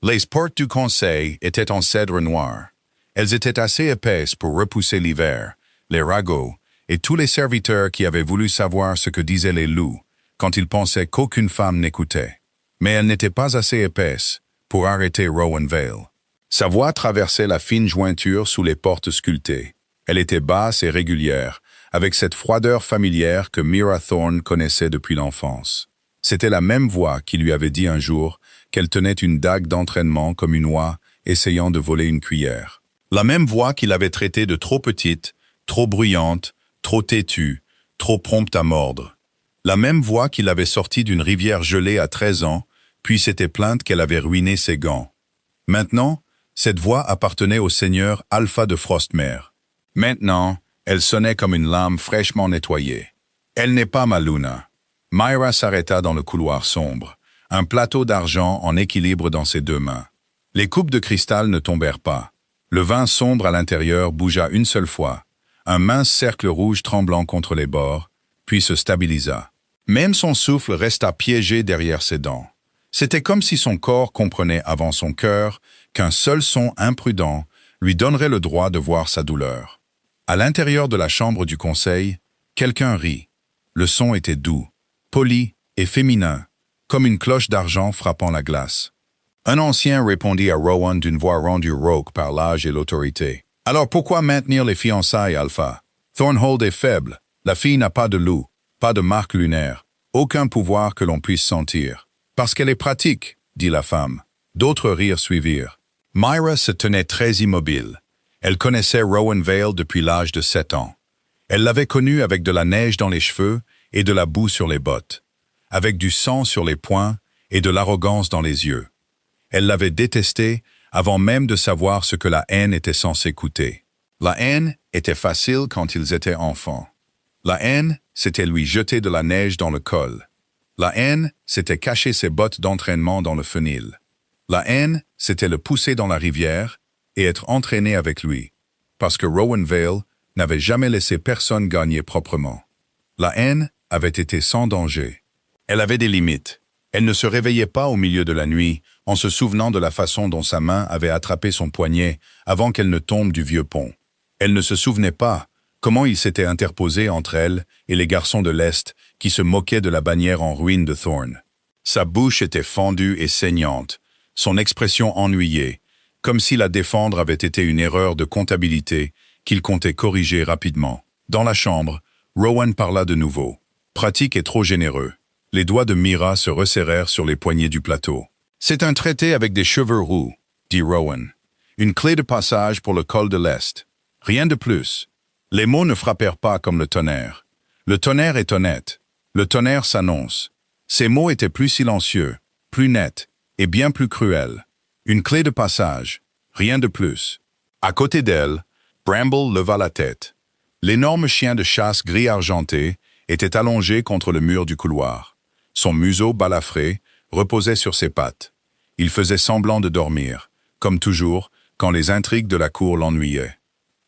Les portes du conseil étaient en cèdre noir. Elles étaient assez épaisses pour repousser l'hiver, les ragots et tous les serviteurs qui avaient voulu savoir ce que disaient les loups quand ils pensaient qu'aucune femme n'écoutait. Mais elles n'étaient pas assez épaisses pour arrêter Rowan Vale. Sa voix traversait la fine jointure sous les portes sculptées. Elle était basse et régulière, avec cette froideur familière que Mira Thorne connaissait depuis l'enfance. C'était la même voix qui lui avait dit un jour qu'elle tenait une dague d'entraînement comme une oie essayant de voler une cuillère. La même voix qui l'avait traitée de trop petite, trop bruyante, trop têtue, trop prompte à mordre. La même voix qui l'avait sortie d'une rivière gelée à 13 ans, puis s'était plainte qu'elle avait ruiné ses gants. Maintenant, cette voix appartenait au seigneur Alpha de Frostmare. Maintenant, elle sonnait comme une lame fraîchement nettoyée. Elle n'est pas ma Luna. Myra s'arrêta dans le couloir sombre, un plateau d'argent en équilibre dans ses deux mains. Les coupes de cristal ne tombèrent pas. Le vin sombre à l'intérieur bougea une seule fois, un mince cercle rouge tremblant contre les bords, puis se stabilisa. Même son souffle resta piégé derrière ses dents. C'était comme si son corps comprenait avant son cœur qu'un seul son imprudent lui donnerait le droit de voir sa douleur. À l'intérieur de la chambre du conseil, quelqu'un rit. Le son était doux, poli et féminin, comme une cloche d'argent frappant la glace. Un ancien répondit à Rowan d'une voix rendue rauque par l'âge et l'autorité. « Alors pourquoi maintenir les fiançailles, Alpha? Thornhold est faible. La fille n'a pas de loup, pas de marque lunaire, aucun pouvoir que l'on puisse sentir. Parce qu'elle est pratique, dit la femme. D'autres rires suivirent. Myra se tenait très immobile. Elle connaissait Rowan Vale depuis l'âge de 7 ans. Elle l'avait connu avec de la neige dans les cheveux et de la boue sur les bottes, avec du sang sur les poings et de l'arrogance dans les yeux. Elle l'avait détesté avant même de savoir ce que la haine était censée coûter. La haine était facile quand ils étaient enfants. La haine, c'était lui jeter de la neige dans le col. La haine, c'était cacher ses bottes d'entraînement dans le fenil. La haine, c'était le pousser dans la rivière et être entraîné avec lui, parce que Rowan Vale n'avait jamais laissé personne gagner proprement. La haine avait été sans danger. Elle avait des limites. Elle ne se réveillait pas au milieu de la nuit en se souvenant de la façon dont sa main avait attrapé son poignet avant qu'elle ne tombe du vieux pont. Elle ne se souvenait pas comment il s'était interposé entre elle et les garçons de l'Est qui se moquaient de la bannière en ruine de Thorne. Sa bouche était fendue et saignante, son expression ennuyée, comme si la défendre avait été une erreur de comptabilité qu'il comptait corriger rapidement. Dans la chambre, Rowan parla de nouveau. Pratique et trop généreux. Les doigts de Mira se resserrèrent sur les poignets du plateau. « C'est un traité avec des cheveux roux, » dit Rowan. « Une clé de passage pour le col de l'Est. Rien de plus. » Les mots ne frappèrent pas comme le tonnerre. Le tonnerre est honnête. Le tonnerre s'annonce. Ces mots étaient plus silencieux, plus nets et bien plus cruels. Une clé de passage. Rien de plus. À côté d'elle, Bramble leva la tête. L'énorme chien de chasse gris argenté était allongé contre le mur du couloir. Son museau balafré reposait sur ses pattes. Il faisait semblant de dormir, comme toujours, quand les intrigues de la cour l'ennuyaient.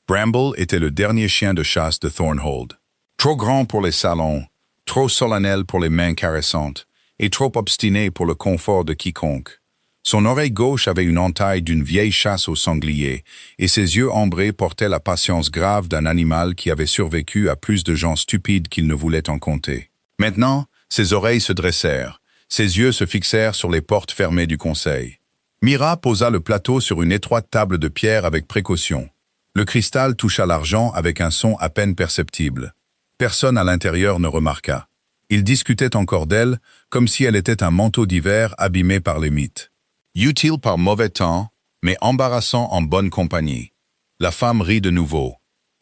Bramble était le dernier chien de chasse de Thornhold. Trop grand pour les salons, trop solennel pour les mains caressantes, et trop obstiné pour le confort de quiconque. Son oreille gauche avait une entaille d'une vieille chasse au sanglier, et ses yeux ambrés portaient la patience grave d'un animal qui avait survécu à plus de gens stupides qu'il ne voulait en compter. Maintenant, ses oreilles se dressèrent, ses yeux se fixèrent sur les portes fermées du conseil. Mira posa le plateau sur une étroite table de pierre avec précaution. Le cristal toucha l'argent avec un son à peine perceptible. Personne à l'intérieur ne remarqua. Ils discutaient encore d'elle, comme si elle était un manteau d'hiver abîmé par les mythes. Utile par mauvais temps, mais embarrassant en bonne compagnie. La femme rit de nouveau.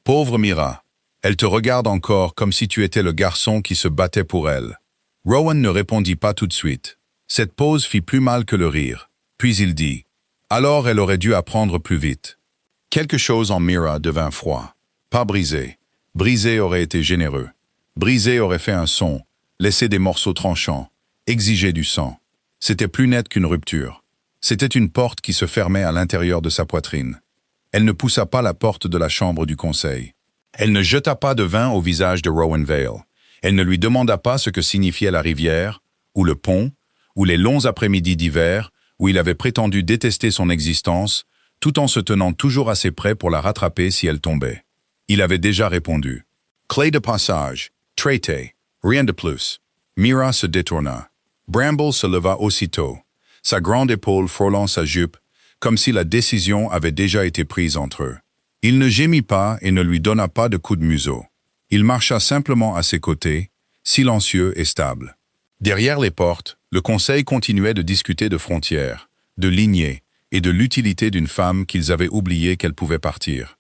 Pauvre Mira, elle te regarde encore comme si tu étais le garçon qui se battait pour elle. Rowan ne répondit pas tout de suite. Cette pause fit plus mal que le rire. Puis il dit, « Alors elle aurait dû apprendre plus vite. » Quelque chose en Mira devint froid. Pas brisé. Brisé aurait été généreux. Brisé aurait fait un son, laissé des morceaux tranchants, exigé du sang. C'était plus net qu'une rupture. C'était une porte qui se fermait à l'intérieur de sa poitrine. Elle ne poussa pas la porte de la chambre du conseil. Elle ne jeta pas de vin au visage de Rowan Vale. Elle ne lui demanda pas ce que signifiait la rivière, ou le pont, ou les longs après-midi d'hiver, où il avait prétendu détester son existence, tout en se tenant toujours assez près pour la rattraper si elle tombait. Il avait déjà répondu. Clé de passage, traité, rien de plus. Mira se détourna. Bramble se leva aussitôt, sa grande épaule frôlant sa jupe, comme si la décision avait déjà été prise entre eux. Il ne gémit pas et ne lui donna pas de coup de museau. Il marcha simplement à ses côtés, silencieux et stable. Derrière les portes, le conseil continuait de discuter de frontières, de lignées et de l'utilité d'une femme qu'ils avaient oublié qu'elle pouvait partir.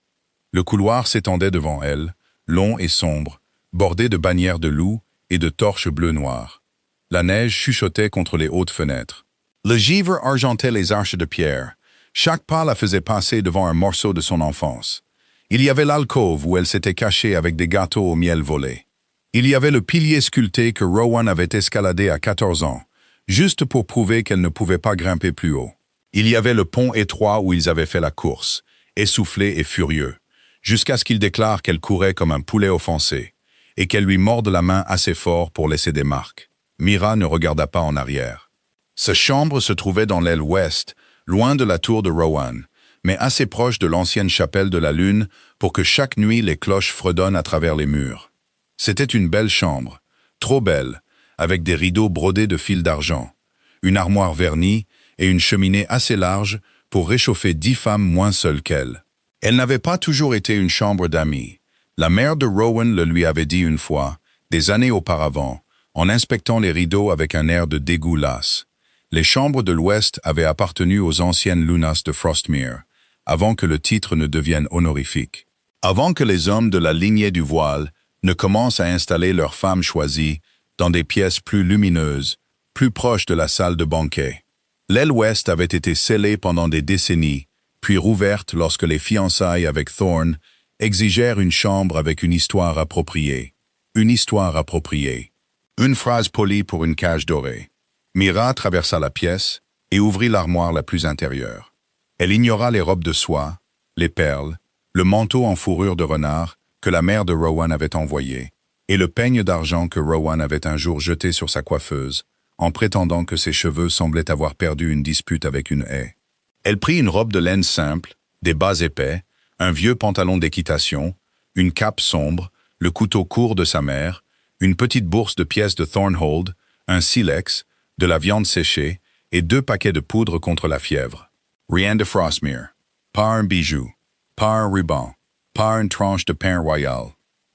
Le couloir s'étendait devant elle, long et sombre, bordé de bannières de loups et de torches bleu-noir. La neige chuchotait contre les hautes fenêtres. Le givre argentait les arches de pierre. Chaque pas la faisait passer devant un morceau de son enfance. Il y avait l'alcôve où elle s'était cachée avec des gâteaux au miel volé. Il y avait le pilier sculpté que Rowan avait escaladé à 14 ans, juste pour prouver qu'elle ne pouvait pas grimper plus haut. Il y avait le pont étroit où ils avaient fait la course, essoufflé et furieux, jusqu'à ce qu'il déclare qu'elle courait comme un poulet offensé, et qu'elle lui morde la main assez fort pour laisser des marques. Mira ne regarda pas en arrière. Sa chambre se trouvait dans l'aile ouest, loin de la tour de Rowan, mais assez proche de l'ancienne chapelle de la Lune pour que chaque nuit les cloches fredonnent à travers les murs. C'était une belle chambre, trop belle, avec des rideaux brodés de fils d'argent, une armoire vernie et une cheminée assez large pour réchauffer 10 femmes moins seules qu'elle. Elle n'avait pas toujours été une chambre d'amis. La mère de Rowan le lui avait dit une fois, des années auparavant, en inspectant les rideaux avec un air de dégoût lasse. Les chambres de l'Ouest avaient appartenu aux anciennes Lunas de Frostmere, avant que le titre ne devienne honorifique. Avant que les hommes de la lignée du voile ne commencent à installer leurs femmes choisies dans des pièces plus lumineuses, plus proches de la salle de banquet. L'aile ouest avait été scellée pendant des décennies, puis rouverte lorsque les fiançailles avec Thorne exigèrent une chambre avec une histoire appropriée. Une histoire appropriée. Une phrase polie pour une cage dorée. Mira traversa la pièce et ouvrit l'armoire la plus intérieure. Elle ignora les robes de soie, les perles, le manteau en fourrure de renard que la mère de Rowan avait envoyé, et le peigne d'argent que Rowan avait un jour jeté sur sa coiffeuse, en prétendant que ses cheveux semblaient avoir perdu une dispute avec une haie. Elle prit une robe de laine simple, des bas épais, un vieux pantalon d'équitation, une cape sombre, le couteau court de sa mère, une petite bourse de pièces de Thornhold, un silex, de la viande séchée et 2 paquets de poudre contre la fièvre. Rien de Frostmere. Pas un bijou. Pas un ruban. Pas une tranche de pain royal.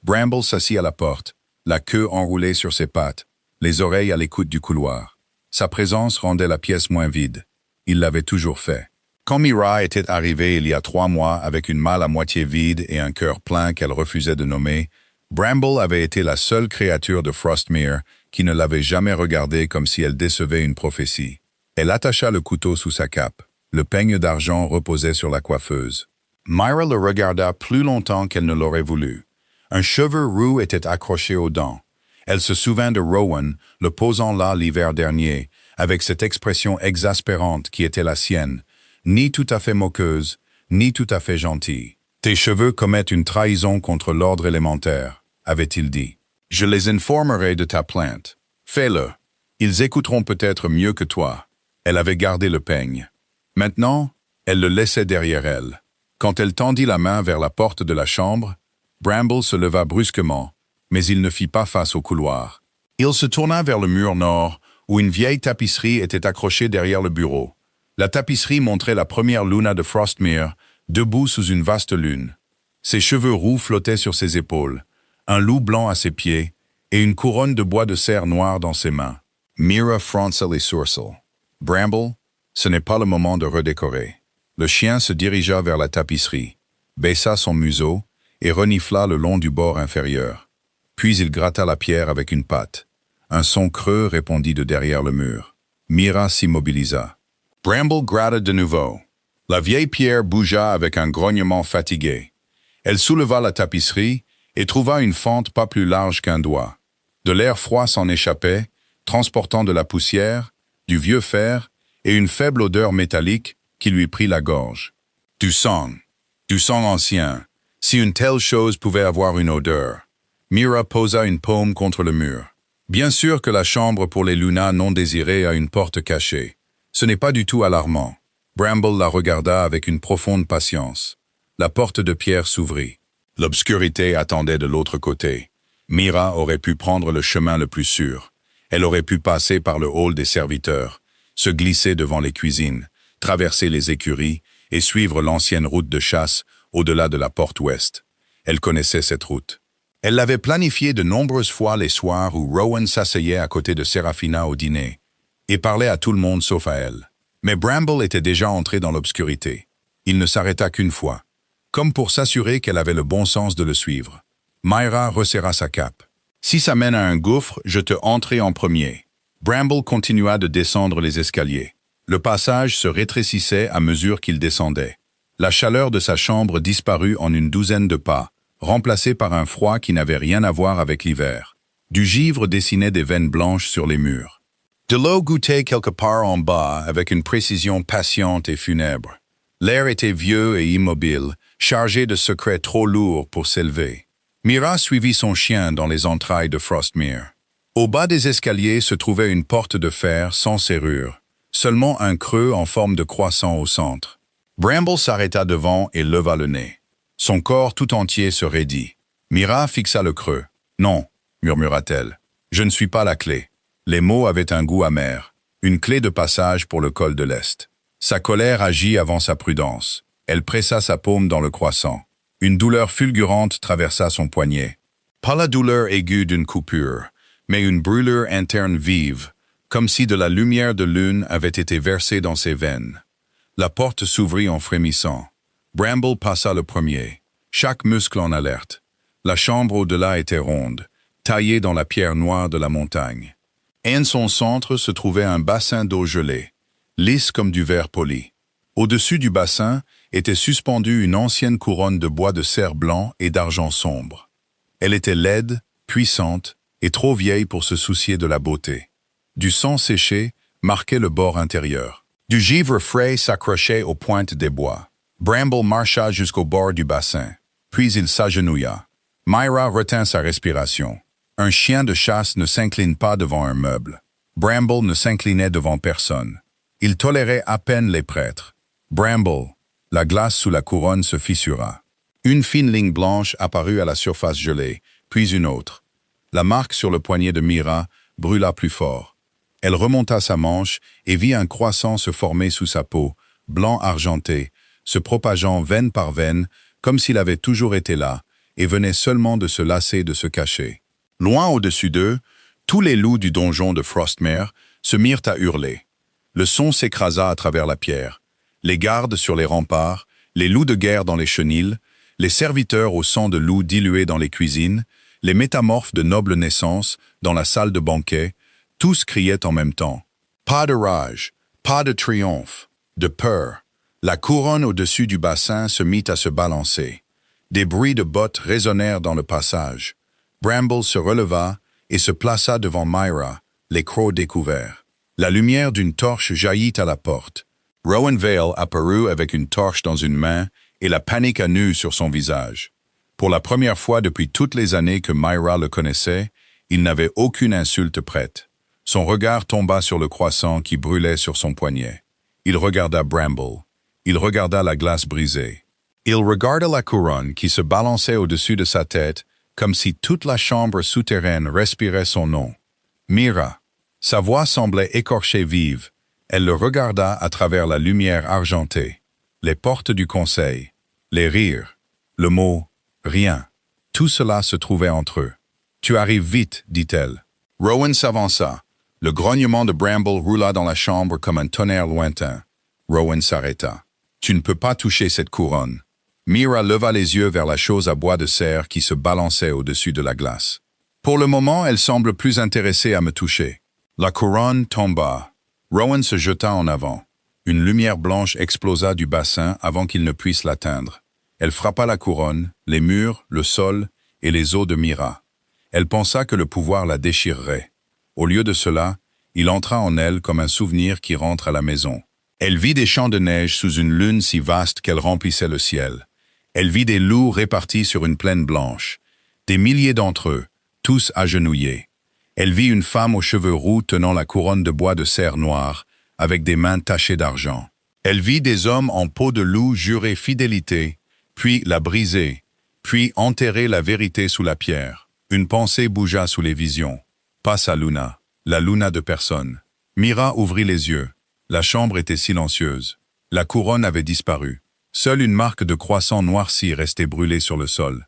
Bramble s'assit à la porte, la queue enroulée sur ses pattes, les oreilles à l'écoute du couloir. Sa présence rendait la pièce moins vide. Il l'avait toujours fait. Quand Mira était arrivée il y a 3 mois avec une malle à moitié vide et un cœur plein qu'elle refusait de nommer, Bramble avait été la seule créature de Frostmere qui ne l'avait jamais regardée comme si elle décevait une prophétie. Elle attacha le couteau sous sa cape. Le peigne d'argent reposait sur la coiffeuse. Myra le regarda plus longtemps qu'elle ne l'aurait voulu. Un cheveu roux était accroché aux dents. Elle se souvint de Rowan, le posant là l'hiver dernier, avec cette expression exaspérante qui était la sienne, ni tout à fait moqueuse, ni tout à fait gentille. « Tes cheveux commettent une trahison contre l'ordre élémentaire », avait-il dit. « Je les informerai de ta plainte. Fais-le. Ils écouteront peut-être mieux que toi. » Elle avait gardé le peigne. Maintenant, elle le laissait derrière elle. Quand elle tendit la main vers la porte de la chambre, Bramble se leva brusquement, mais il ne fit pas face au couloir. Il se tourna vers le mur nord, où une vieille tapisserie était accrochée derrière le bureau. La tapisserie montrait la première Luna de Frostmere, debout sous une vaste lune. Ses cheveux roux flottaient sur ses épaules, un loup blanc à ses pieds, et une couronne de bois de cerf noir dans ses mains. Mira fronça les sourcils. Bramble, ce n'est pas le moment de redécorer. Le chien se dirigea vers la tapisserie, baissa son museau et renifla le long du bord inférieur. Puis il gratta la pierre avec une patte. Un son creux répondit de derrière le mur. Mira s'immobilisa. Bramble gratta de nouveau. La vieille pierre bougea avec un grognement fatigué. Elle souleva la tapisserie et trouva une fente pas plus large qu'un doigt. De l'air froid s'en échappait, transportant de la poussière, du vieux fer et une faible odeur métallique qui lui prit la gorge. Du sang ancien. Si une telle chose pouvait avoir une odeur. Mira posa une paume contre le mur. Bien sûr que la chambre pour les Luna non désirées a une porte cachée. Ce n'est pas du tout alarmant. Bramble la regarda avec une profonde patience. La porte de pierre s'ouvrit. L'obscurité attendait de l'autre côté. Mira aurait pu prendre le chemin le plus sûr. Elle aurait pu passer par le hall des serviteurs, se glisser devant les cuisines, traverser les écuries et suivre l'ancienne route de chasse au-delà de la porte ouest. Elle connaissait cette route. Elle l'avait planifiée de nombreuses fois les soirs où Rowan s'asseyait à côté de Serafina au dîner et parlait à tout le monde sauf à elle. Mais Bramble était déjà entré dans l'obscurité. Il ne s'arrêta qu'une fois, comme pour s'assurer qu'elle avait le bon sens de le suivre. Myra resserra sa cape. « Si ça mène à un gouffre, je te entrerai en premier. » Bramble continua de descendre les escaliers. Le passage se rétrécissait à mesure qu'il descendait. La chaleur de sa chambre disparut en une douzaine de pas, remplacée par un froid qui n'avait rien à voir avec l'hiver. Du givre dessinait des veines blanches sur les murs. De l'eau goûtait quelque part en bas avec une précision patiente et funèbre. L'air était vieux et immobile, chargé de secrets trop lourds pour s'élever. Mira suivit son chien dans les entrailles de Frostmere. Au bas des escaliers se trouvait une porte de fer sans serrure, seulement un creux en forme de croissant au centre. Bramble s'arrêta devant et leva le nez. Son corps tout entier se raidit. Mira fixa le creux. « Non, » murmura-t-elle, « je ne suis pas la clé. » Les mots avaient un goût amer. Une clé de passage pour le col de l'Est. Sa colère agit avant sa prudence. Elle pressa sa paume dans le croissant. Une douleur fulgurante traversa son poignet. Pas la douleur aiguë d'une coupure, mais une brûlure interne vive, comme si de la lumière de lune avait été versée dans ses veines. La porte s'ouvrit en frémissant. Bramble passa le premier, chaque muscle en alerte. La chambre au-delà était ronde, taillée dans la pierre noire de la montagne. En son centre se trouvait un bassin d'eau gelée, lisse comme du verre poli. Au-dessus du bassin était suspendue une ancienne couronne de bois de cerf blanc et d'argent sombre. Elle était laide, puissante et trop vieille pour se soucier de la beauté. Du sang séché marquait le bord intérieur. Du givre frais s'accrochait aux pointes des bois. Bramble marcha jusqu'au bord du bassin, puis il s'agenouilla. Myra retint sa respiration. Un chien de chasse ne s'incline pas devant un meuble. Bramble ne s'inclinait devant personne. Il tolérait à peine les prêtres. Bramble, la glace sous la couronne se fissura. Une fine ligne blanche apparut à la surface gelée, puis une autre. La marque sur le poignet de Mira brûla plus fort. Elle remonta sa manche et vit un croissant se former sous sa peau, blanc argenté, se propageant veine par veine, comme s'il avait toujours été là, et venait seulement de se lasser de se cacher. Loin au-dessus d'eux, tous les loups du donjon de Frostmere se mirent à hurler. Le son s'écrasa à travers la pierre. Les gardes sur les remparts, les loups de guerre dans les chenils, les serviteurs au sang de loup dilué dans les cuisines, les métamorphes de noble naissance dans la salle de banquet, tous criaient en même temps. Pas de rage, pas de triomphe, de peur. La couronne au-dessus du bassin se mit à se balancer. Des bruits de bottes résonnèrent dans le passage. Bramble se releva et se plaça devant Myra, les crocs découverts. La lumière d'une torche jaillit à la porte. Rowan Vale apparut avec une torche dans une main et la panique à nu sur son visage. Pour la première fois depuis toutes les années que Myra le connaissait, il n'avait aucune insulte prête. Son regard tomba sur le croissant qui brûlait sur son poignet. Il regarda Bramble. Il regarda la glace brisée. Il regarda la couronne qui se balançait au-dessus de sa tête comme si toute la chambre souterraine respirait son nom. Mira. Sa voix semblait écorchée vive. Elle le regarda à travers la lumière argentée. Les portes du conseil, les rires, le mot « rien ». Tout cela se trouvait entre eux. « Tu arrives vite », dit-elle. Rowan s'avança. Le grognement de Bramble roula dans la chambre comme un tonnerre lointain. Rowan s'arrêta. « Tu ne peux pas toucher cette couronne. » Mira leva les yeux vers la chose à bois de cerf qui se balançait au-dessus de la glace. « Pour le moment, elle semble plus intéressée à me toucher. » La couronne tomba. Rowan se jeta en avant. Une lumière blanche explosa du bassin avant qu'il ne puisse l'atteindre. Elle frappa la couronne, les murs, le sol et les os de Mira. Elle pensa que le pouvoir la déchirerait. Au lieu de cela, il entra en elle comme un souvenir qui rentre à la maison. Elle vit des champs de neige sous une lune si vaste qu'elle remplissait le ciel. Elle vit des loups répartis sur une plaine blanche, des milliers d'entre eux, tous agenouillés. Elle vit une femme aux cheveux roux tenant la couronne de bois de cerf noir, avec des mains tachées d'argent. Elle vit des hommes en peau de loup jurer fidélité, puis la briser, puis enterrer la vérité sous la pierre. Une pensée bougea sous les visions. Pas sa Luna, la Luna de personne. Mira ouvrit les yeux. La chambre était silencieuse. La couronne avait disparu. Seule une marque de croissant noirci restait brûlée sur le sol.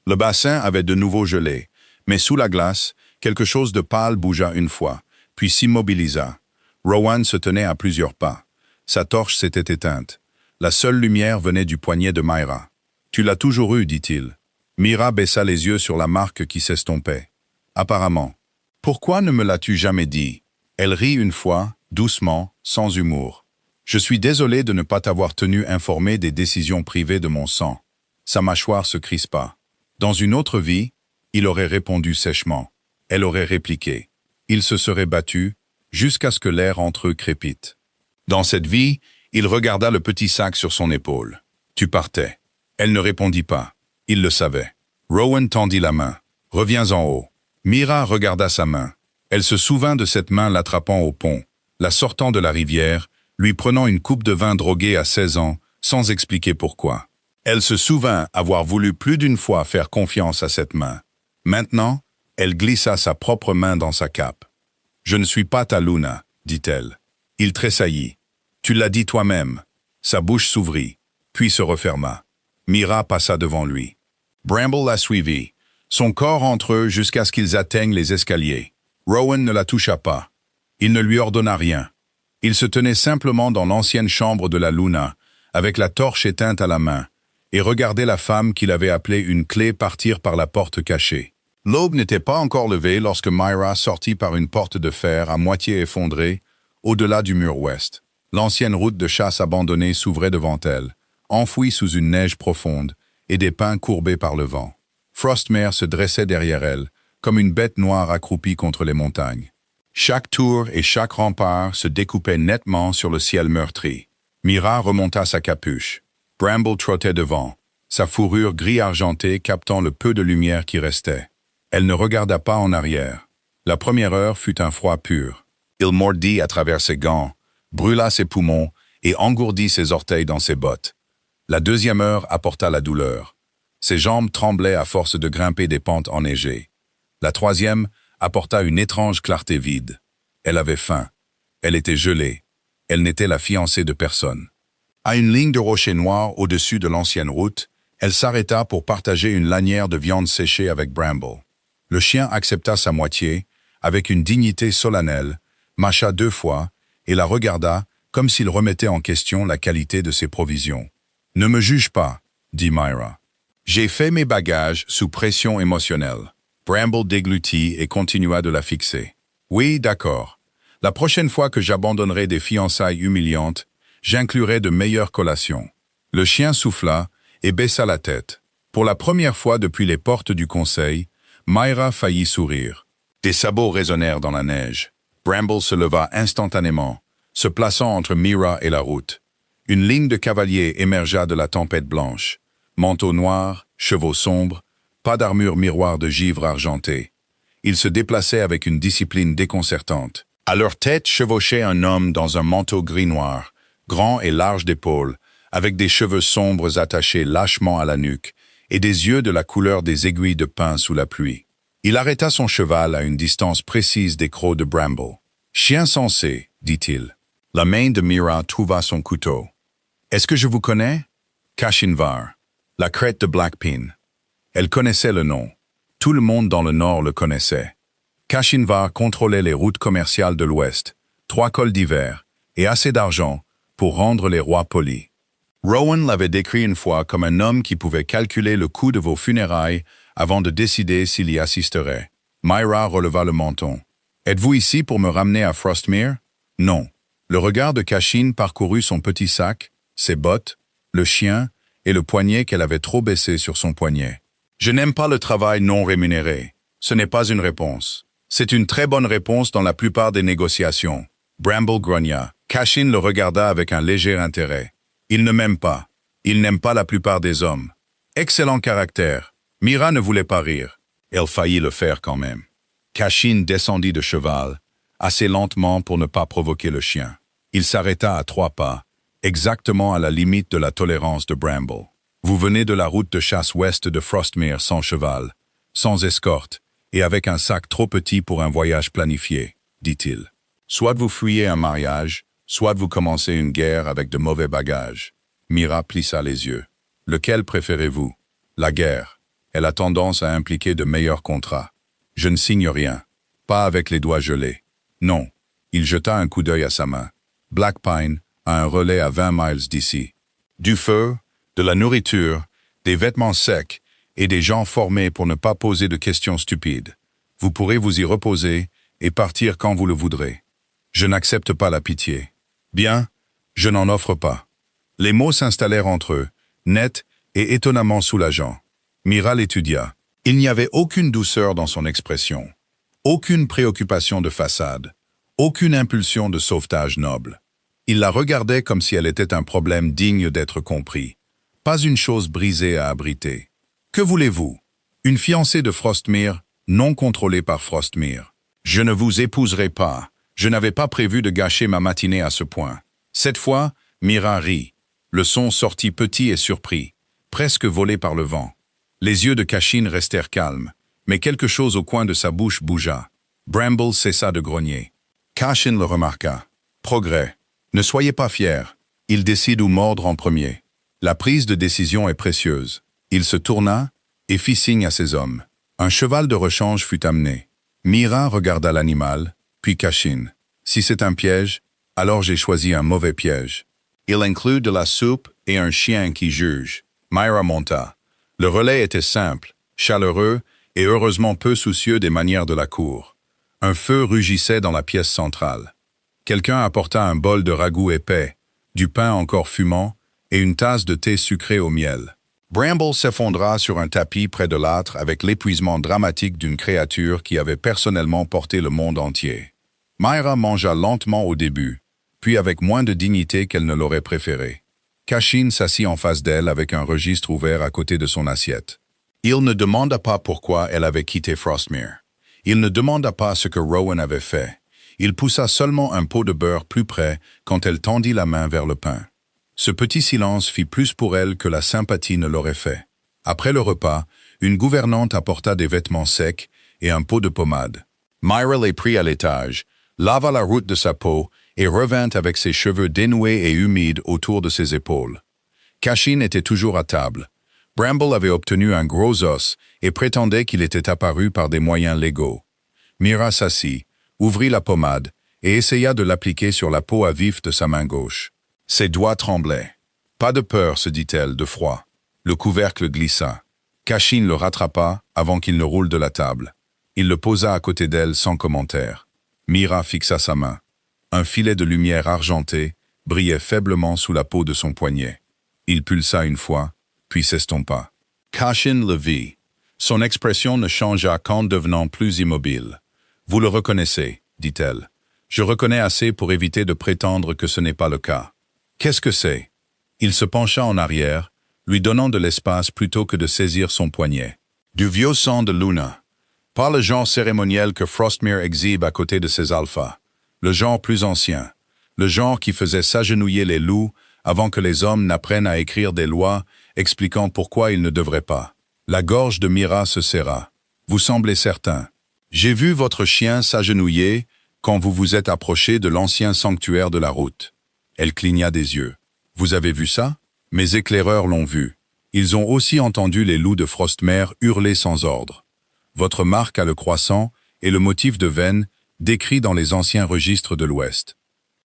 Le bassin avait de nouveau gelé, mais sous la glace, quelque chose de pâle bougea une fois, puis s'immobilisa. Rowan se tenait à plusieurs pas. Sa torche s'était éteinte. La seule lumière venait du poignet de Myra. « Tu l'as toujours eu, dit-il. » Mira baissa les yeux sur la marque qui s'estompait. « Apparemment. Pourquoi ne me l'as-tu jamais dit ?» Elle rit une fois, doucement, sans humour. « Je suis désolé de ne pas t'avoir tenu informé des décisions privées de mon sang. » Sa mâchoire se crispa. Dans une autre vie, il aurait répondu sèchement. Elle aurait répliqué. Il se serait battu, jusqu'à ce que l'air entre eux crépite. Dans cette vie, il regarda le petit sac sur son épaule. « Tu partais. » Elle ne répondit pas. Il le savait. Rowan tendit la main. « Reviens en haut. » Mira regarda sa main. Elle se souvint de cette main l'attrapant au pont, la sortant de la rivière, lui prenant une coupe de vin drogué à 16 ans, sans expliquer pourquoi. Elle se souvint avoir voulu plus d'une fois faire confiance à cette main. Maintenant, elle glissa sa propre main dans sa cape. « Je ne suis pas ta Luna, » dit-elle. Il tressaillit. « Tu l'as dit toi-même. » Sa bouche s'ouvrit, puis se referma. Mira passa devant lui. Bramble la suivit, son corps entre eux jusqu'à ce qu'ils atteignent les escaliers. Rowan ne la toucha pas. Il ne lui ordonna rien. Il se tenait simplement dans l'ancienne chambre de la Luna, avec la torche éteinte à la main, et regardait la femme qu'il avait appelée une clé partir par la porte cachée. L'aube n'était pas encore levée lorsque Myra sortit par une porte de fer à moitié effondrée, au-delà du mur ouest. L'ancienne route de chasse abandonnée s'ouvrait devant elle, enfouie sous une neige profonde, et des pins courbés par le vent. Frostmare se dressait derrière elle, comme une bête noire accroupie contre les montagnes. Chaque tour et chaque rempart se découpaient nettement sur le ciel meurtri. Mira remonta sa capuche. Bramble trottait devant, sa fourrure gris-argentée captant le peu de lumière qui restait. Elle ne regarda pas en arrière. La première heure fut un froid pur. Il mordit à travers ses gants, brûla ses poumons et engourdit ses orteils dans ses bottes. La deuxième heure apporta la douleur. Ses jambes tremblaient à force de grimper des pentes enneigées. La troisième apporta une étrange clarté vide. Elle avait faim. Elle était gelée. Elle n'était la fiancée de personne. À une ligne de rochers noirs au-dessus de l'ancienne route, elle s'arrêta pour partager une lanière de viande séchée avec Bramble. Le chien accepta sa moitié, avec une dignité solennelle, mâcha 2 fois et la regarda comme s'il remettait en question la qualité de ses provisions. « Ne me juge pas, » dit Myra. « J'ai fait mes bagages sous pression émotionnelle. » Bramble déglutit et continua de la fixer. « Oui, d'accord. La prochaine fois que j'abandonnerai des fiançailles humiliantes, j'inclurai de meilleures collations. » Le chien souffla et baissa la tête. Pour la première fois depuis les portes du conseil, Myra faillit sourire. Des sabots résonnèrent dans la neige. Bramble se leva instantanément, se plaçant entre Mira et la route. Une ligne de cavaliers émergea de la tempête blanche. Manteau noir, chevaux sombres, pas d'armure miroir de givre argenté. Ils se déplaçaient avec une discipline déconcertante. À leur tête chevauchait un homme dans un manteau gris-noir, grand et large d'épaules, avec des cheveux sombres attachés lâchement à la nuque et des yeux de la couleur des aiguilles de pin sous la pluie. Il arrêta son cheval à une distance précise des crocs de Bramble. « Chien sensé, » dit-il. La main de Mira trouva son couteau. « Est-ce que je vous connais ?»« Kashinvar, la crête de Blackpin. » Elle connaissait le nom. Tout le monde dans le nord le connaissait. Kashinvar contrôlait les routes commerciales de l'ouest, 3 cols d'hiver et assez d'argent pour rendre les rois polis. Rowan l'avait décrit une fois comme un homme qui pouvait calculer le coût de vos funérailles avant de décider s'il y assisterait. Myra releva le menton. « Êtes-vous ici pour me ramener à Frostmere ?»« Non. » Le regard de Kashin parcourut son petit sac, ses bottes, le chien et le poignet qu'elle avait trop baissé sur son poignet. « Je n'aime pas le travail non rémunéré. Ce n'est pas une réponse. C'est une très bonne réponse dans la plupart des négociations. » Bramble grogna. Kashin le regarda avec un léger intérêt. « Il ne m'aime pas. Il n'aime pas la plupart des hommes. Excellent caractère. » Mira ne voulait pas rire. Elle faillit le faire quand même. Kashin descendit de cheval, assez lentement pour ne pas provoquer le chien. Il s'arrêta à 3 pas, exactement à la limite de la tolérance de Bramble. Vous venez de la route de chasse ouest de Frostmere sans cheval, sans escorte, et avec un sac trop petit pour un voyage planifié, dit-il. Soit vous fuyez un mariage, soit vous commencez une guerre avec de mauvais bagages. Mira plissa les yeux. Lequel préférez-vous? La guerre. Elle a tendance à impliquer de meilleurs contrats. Je ne signe rien. Pas avec les doigts gelés. Non. Il jeta un coup d'œil à sa main. Black Pine a un relais à 20 miles d'ici. Du feu, de la nourriture, des vêtements secs et des gens formés pour ne pas poser de questions stupides. Vous pourrez vous y reposer et partir quand vous le voudrez. Je n'accepte pas la pitié. Bien, je n'en offre pas. Les mots s'installèrent entre eux, nets et étonnamment soulageants. Mira l'étudia. Il n'y avait aucune douceur dans son expression, aucune préoccupation de façade, aucune impulsion de sauvetage noble. Il la regardait comme si elle était un problème digne d'être compris, pas une chose brisée à abriter. Que voulez-vous? Une fiancée de Frostmere, non contrôlée par Frostmere. Je ne vous épouserai pas. Je n'avais pas prévu de gâcher ma matinée à ce point. Cette fois, Mira rit. Le son sortit petit et surpris, presque volé par le vent. Les yeux de Cashin restèrent calmes, mais quelque chose au coin de sa bouche bougea. Bramble cessa de grogner. Cashin le remarqua. Progrès. Ne soyez pas fiers. Il décide où mordre en premier. La prise de décision est précieuse. Il se tourna et fit signe à ses hommes. Un cheval de rechange fut amené. Mira regarda l'animal, puis Cashin. Si c'est un piège, alors j'ai choisi un mauvais piège. Il inclut de la soupe et un chien qui juge. Myra monta. Le relais était simple, chaleureux et heureusement peu soucieux des manières de la cour. Un feu rugissait dans la pièce centrale. Quelqu'un apporta un bol de ragoût épais, du pain encore fumant et une tasse de thé sucré au miel. Bramble s'effondra sur un tapis près de l'âtre avec l'épuisement dramatique d'une créature qui avait personnellement porté le monde entier. Myra mangea lentement au début, puis avec moins de dignité qu'elle ne l'aurait préféré. Cashin s'assit en face d'elle avec un registre ouvert à côté de son assiette. Il ne demanda pas pourquoi elle avait quitté Frostmere. Il ne demanda pas ce que Rowan avait fait. Il poussa seulement un pot de beurre plus près quand elle tendit la main vers le pain. Ce petit silence fit plus pour elle que la sympathie ne l'aurait fait. Après le repas, une gouvernante apporta des vêtements secs et un pot de pommade. Myra les prit à l'étage, lava la route de sa peau et revint avec ses cheveux dénoués et humides autour de ses épaules. Cashin était toujours à table. Bramble avait obtenu un gros os et prétendait qu'il était apparu par des moyens légaux. Mira s'assit, ouvrit la pommade et essaya de l'appliquer sur la peau à vif de sa main gauche. Ses doigts tremblaient. Pas de peur, se dit-elle, de froid. Le couvercle glissa. Cashin le rattrapa avant qu'il ne roule de la table. Il le posa à côté d'elle sans commentaire. Mira fixa sa main. Un filet de lumière argentée brillait faiblement sous la peau de son poignet. Il pulsa une fois, puis s'estompa. Cashin le vit. Son expression ne changea qu'en devenant plus immobile. « Vous le reconnaissez, dit-elle. Je reconnais assez pour éviter de prétendre que ce n'est pas le cas. Qu'est-ce que c'est? » Il se pencha en arrière, lui donnant de l'espace plutôt que de saisir son poignet. Du vieux sang de Luna. Pas le genre cérémoniel que Frostmere exhibe à côté de ses alphas. Le genre plus ancien. Le genre qui faisait s'agenouiller les loups avant que les hommes n'apprennent à écrire des lois expliquant pourquoi ils ne devraient pas. La gorge de Mira se serra. Vous semblez certain. J'ai vu votre chien s'agenouiller quand vous vous êtes approché de l'ancien sanctuaire de la route. Elle cligna des yeux. Vous avez vu ça? Mes éclaireurs l'ont vu. Ils ont aussi entendu les loups de Frostmere hurler sans ordre. Votre marque a le croissant et le motif de veine décrit dans les anciens registres de l'Ouest.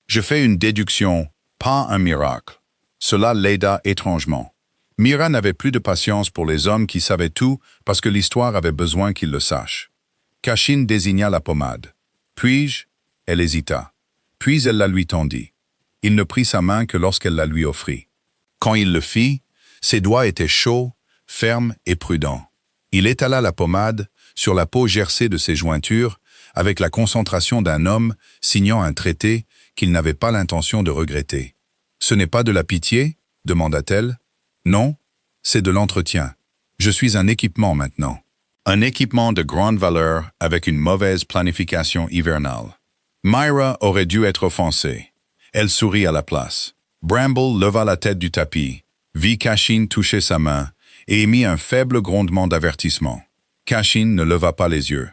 Je fais une déduction, pas un miracle. Cela l'aida étrangement. Mira n'avait plus de patience pour les hommes qui savaient tout parce que l'histoire avait besoin qu'ils le sachent. Cashin désigna la pommade. Puis-je? Elle hésita. Puis elle la lui tendit. Il ne prit sa main que lorsqu'elle la lui offrit. Quand il le fit, ses doigts étaient chauds, fermes et prudents. Il étala la pommade sur la peau gercée de ses jointures avec la concentration d'un homme signant un traité qu'il n'avait pas l'intention de regretter. « Ce n'est pas de la pitié ?» demanda-t-elle. « Non, c'est de l'entretien. Je suis un équipement maintenant. Un équipement de grande valeur avec une mauvaise planification hivernale. » Myra aurait dû être offensée. Elle sourit à la place. Bramble leva la tête du tapis, vit Cashin toucher sa main et émit un faible grondement d'avertissement. Cashin ne leva pas les yeux.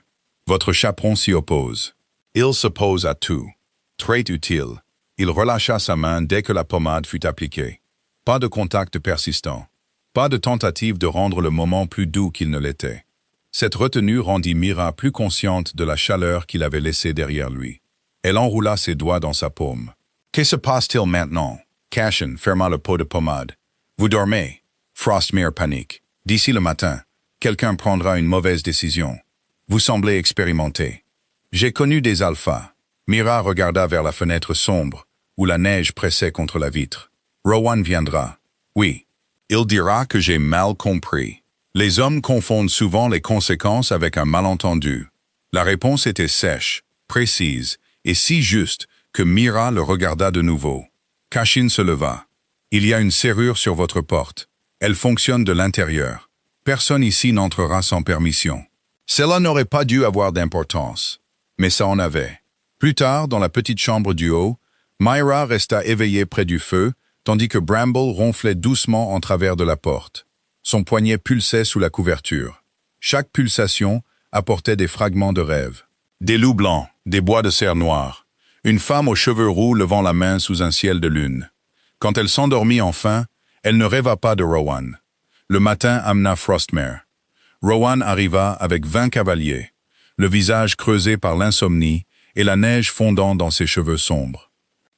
Votre chaperon s'y oppose. Il s'oppose à tout. Très utile. Il relâcha sa main dès que la pommade fut appliquée. Pas de contact persistant. Pas de tentative de rendre le moment plus doux qu'il ne l'était. Cette retenue rendit Mira plus consciente de la chaleur qu'il avait laissée derrière lui. Elle enroula ses doigts dans sa paume. « Que se passe-t-il maintenant » Cashin ferma le pot de pommade. « Vous dormez » Frostmere panique. « D'ici le matin, quelqu'un prendra une mauvaise décision. Vous semblez expérimenté. » J'ai connu des alphas. Mira regarda vers la fenêtre sombre, où la neige pressait contre la vitre. Rowan viendra. Oui. Il dira que j'ai mal compris. Les hommes confondent souvent les conséquences avec un malentendu. La réponse était sèche, précise, et si juste que Mira le regarda de nouveau. Cashin se leva. Il y a une serrure sur votre porte. Elle fonctionne de l'intérieur. Personne ici n'entrera sans permission. Cela n'aurait pas dû avoir d'importance. Mais ça en avait. Plus tard, dans la petite chambre du haut, Myra resta éveillée près du feu, tandis que Bramble ronflait doucement en travers de la porte. Son poignet pulsait sous la couverture. Chaque pulsation apportait des fragments de rêve. Des loups blancs, des bois de cerf noirs. Une femme aux cheveux roux levant la main sous un ciel de lune. Quand elle s'endormit enfin, elle ne rêva pas de Rowan. Le matin amena Frostmere. Rowan arriva avec 20 cavaliers, le visage creusé par l'insomnie et la neige fondant dans ses cheveux sombres.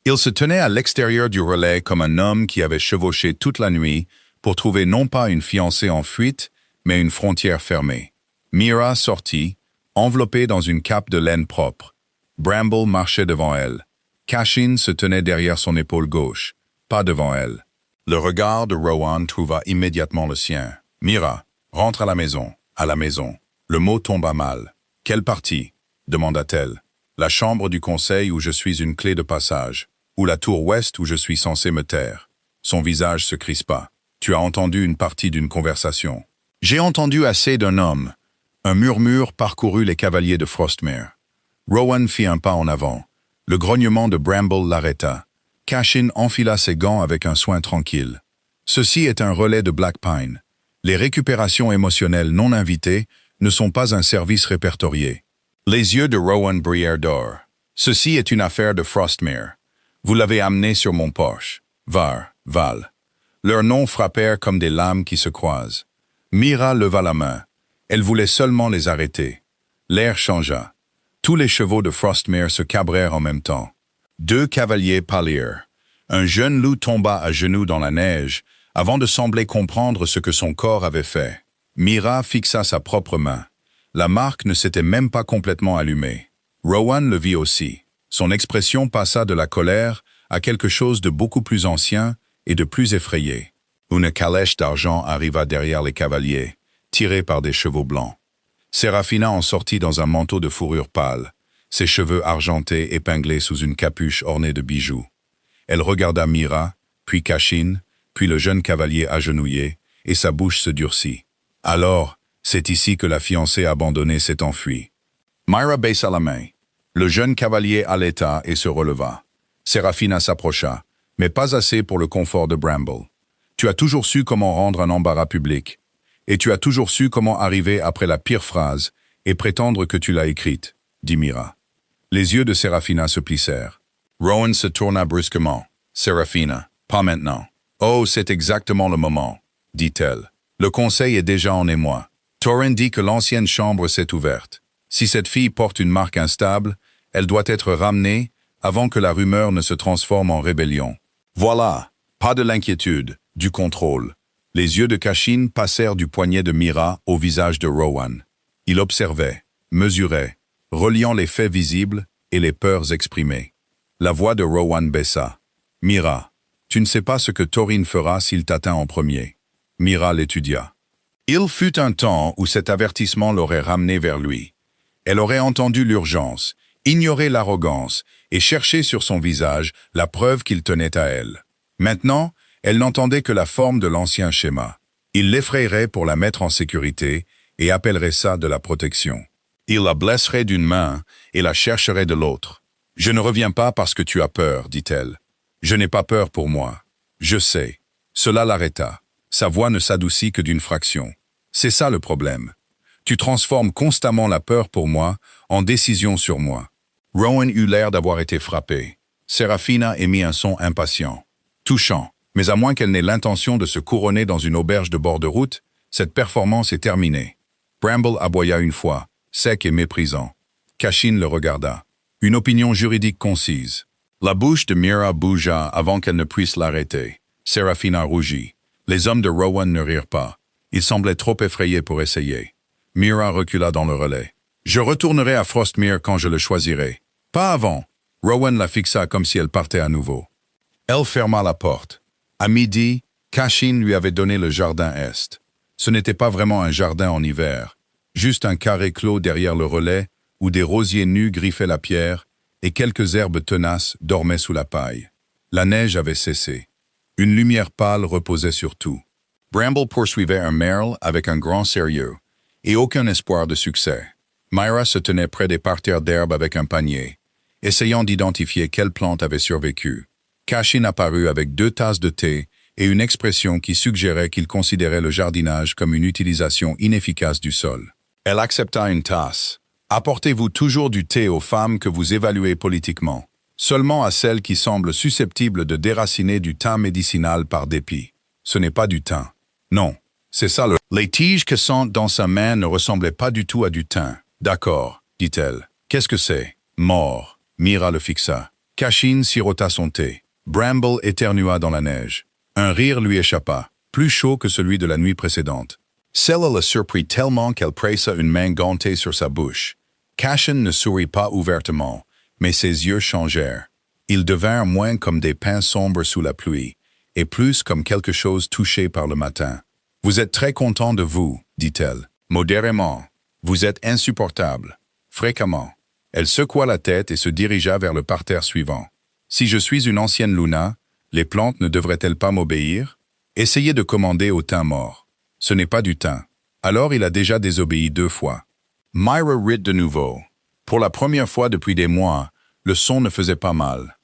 Il se tenait à l'extérieur du relais comme un homme qui avait chevauché toute la nuit pour trouver non pas une fiancée en fuite, mais une frontière fermée. Mira sortit, enveloppée dans une cape de laine propre. Bramble marchait devant elle. Cashin se tenait derrière son épaule gauche, pas devant elle. Le regard de Rowan trouva immédiatement le sien. « Mira, rentre à la maison. » « À la maison. » Le mot tomba mal. « Quelle partie » demanda-t-elle. « La chambre du conseil où je suis une clé de passage. Ou la tour ouest où je suis censé me taire. » Son visage se crispa. « Tu as entendu une partie d'une conversation. »« J'ai entendu assez d'un homme. » Un murmure parcourut les cavaliers de Frostmere. Rowan fit un pas en avant. Le grognement de Bramble l'arrêta. Cashin enfila ses gants avec un soin tranquille. Ceci est un relais de Black Pine. Les récupérations émotionnelles non invitées ne sont pas un service répertorié. Les yeux de Rowan brillèrent d'or. Ceci est une affaire de Frostmere. Vous l'avez amené sur mon porche. Var, Val. Leurs noms frappèrent comme des lames qui se croisent. Mira leva la main. Elle voulait seulement les arrêter. L'air changea. Tous les chevaux de Frostmere se cabrèrent en même temps. 2 cavaliers pâlirent. Un jeune loup tomba à genoux dans la neige, avant de sembler comprendre ce que son corps avait fait. Mira fixa sa propre main. La marque ne s'était même pas complètement allumée. Rowan le vit aussi. Son expression passa de la colère à quelque chose de beaucoup plus ancien et de plus effrayé. Une calèche d'argent arriva derrière les cavaliers, tirée par des chevaux blancs. Serafina en sortit dans un manteau de fourrure pâle, ses cheveux argentés épinglés sous une capuche ornée de bijoux. Elle regarda Mira, puis Cashin, puis le jeune cavalier agenouillé, et sa bouche se durcit. Alors, c'est ici que la fiancée abandonnée s'est enfuie. Myra baissa la main. Le jeune cavalier allaita et se releva. Serafina s'approcha, mais pas assez pour le confort de Bramble. Tu as toujours su comment rendre un embarras public, et tu as toujours su comment arriver après la pire phrase et prétendre que tu l'as écrite, dit Mira. Les yeux de Serafina se plissèrent. Rowan se tourna brusquement. Serafina, pas maintenant. Oh, c'est exactement le moment, dit-elle. Le conseil est déjà en émoi. Torrin dit que l'ancienne chambre s'est ouverte. Si cette fille porte une marque instable, elle doit être ramenée avant que la rumeur ne se transforme en rébellion. Voilà, pas de l'inquiétude, du contrôle. Les yeux de Cashin passèrent du poignet de Mira au visage de Rowan. Il observait, mesurait, reliant les faits visibles et les peurs exprimées. La voix de Rowan baissa. « Mira, tu ne sais pas ce que Torrin fera s'il t'atteint en premier. » Mira l'étudia. Il fut un temps où cet avertissement l'aurait ramené vers lui. Elle aurait entendu l'urgence, ignoré l'arrogance et cherché sur son visage la preuve qu'il tenait à elle. Maintenant, elle n'entendait que la forme de l'ancien schéma. Il l'effrayerait pour la mettre en sécurité et appellerait ça de la protection. Il la blesserait d'une main et la chercherait de l'autre. « Je ne reviens pas parce que tu as peur, dit-elle. Je n'ai pas peur pour moi. Je sais. Cela l'arrêta. Sa voix ne s'adoucit que d'une fraction. C'est ça le problème. Tu transformes constamment la peur pour moi en décision sur moi. Rowan eut l'air d'avoir été frappé. Serafina émit un son impatient. Touchant, mais à moins qu'elle n'ait l'intention de se couronner dans une auberge de bord de route, cette performance est terminée. Bramble aboya une fois, sec et méprisant. Cashin le regarda. Une opinion juridique concise. La bouche de Mira bougea avant qu'elle ne puisse l'arrêter. Serafina rougit. Les hommes de Rowan ne rirent pas. Ils semblaient trop effrayés pour essayer. Mira recula dans le relais. « Je retournerai à Frostmere quand je le choisirai. Pas avant. » Rowan la fixa comme si elle partait à nouveau. Elle ferma la porte. À midi, Cashin lui avait donné le jardin est. Ce n'était pas vraiment un jardin en hiver, juste un carré clos derrière le relais où des rosiers nus griffaient la pierre et quelques herbes tenaces dormaient sous la paille. La neige avait cessé. Une lumière pâle reposait sur tout. Bramble poursuivait un merle avec un grand sérieux et aucun espoir de succès. Myra se tenait près des parterres d'herbe avec un panier, essayant d'identifier quelle plante avait survécu. Cashin apparut avec 2 tasses de thé et une expression qui suggérait qu'il considérait le jardinage comme une utilisation inefficace du sol. Elle accepta une tasse. « Apportez-vous toujours du thé aux femmes que vous évaluez politiquement, seulement à celles qui semblent susceptibles de déraciner du thym médicinal par dépit. Ce n'est pas du thym. Non, c'est ça le... » Les tiges que sentent dans sa main ne ressemblaient pas du tout à du thym. « D'accord, dit-elle. Qu'est-ce que c'est? » « Mort. » Mira le fixa. Cashin sirota son thé. Bramble éternua dans la neige. Un rire lui échappa, plus chaud que celui de la nuit précédente. Celle le surprit tellement qu'elle pressa une main gantée sur sa bouche. Cashin ne sourit pas ouvertement, mais ses yeux changèrent. Ils devinrent moins comme des pins sombres sous la pluie, et plus comme quelque chose touché par le matin. « Vous êtes très content de vous, dit-elle. Modérément. Vous êtes insupportable. Fréquemment. » Elle secoua la tête et se dirigea vers le parterre suivant. « Si je suis une ancienne Luna, les plantes ne devraient-elles pas m'obéir? Essayez de commander au thym mort. Ce n'est pas du thym. Alors il a déjà désobéi 2 fois. » Myra rit de nouveau. Pour la première fois depuis des mois, le son ne faisait pas mal.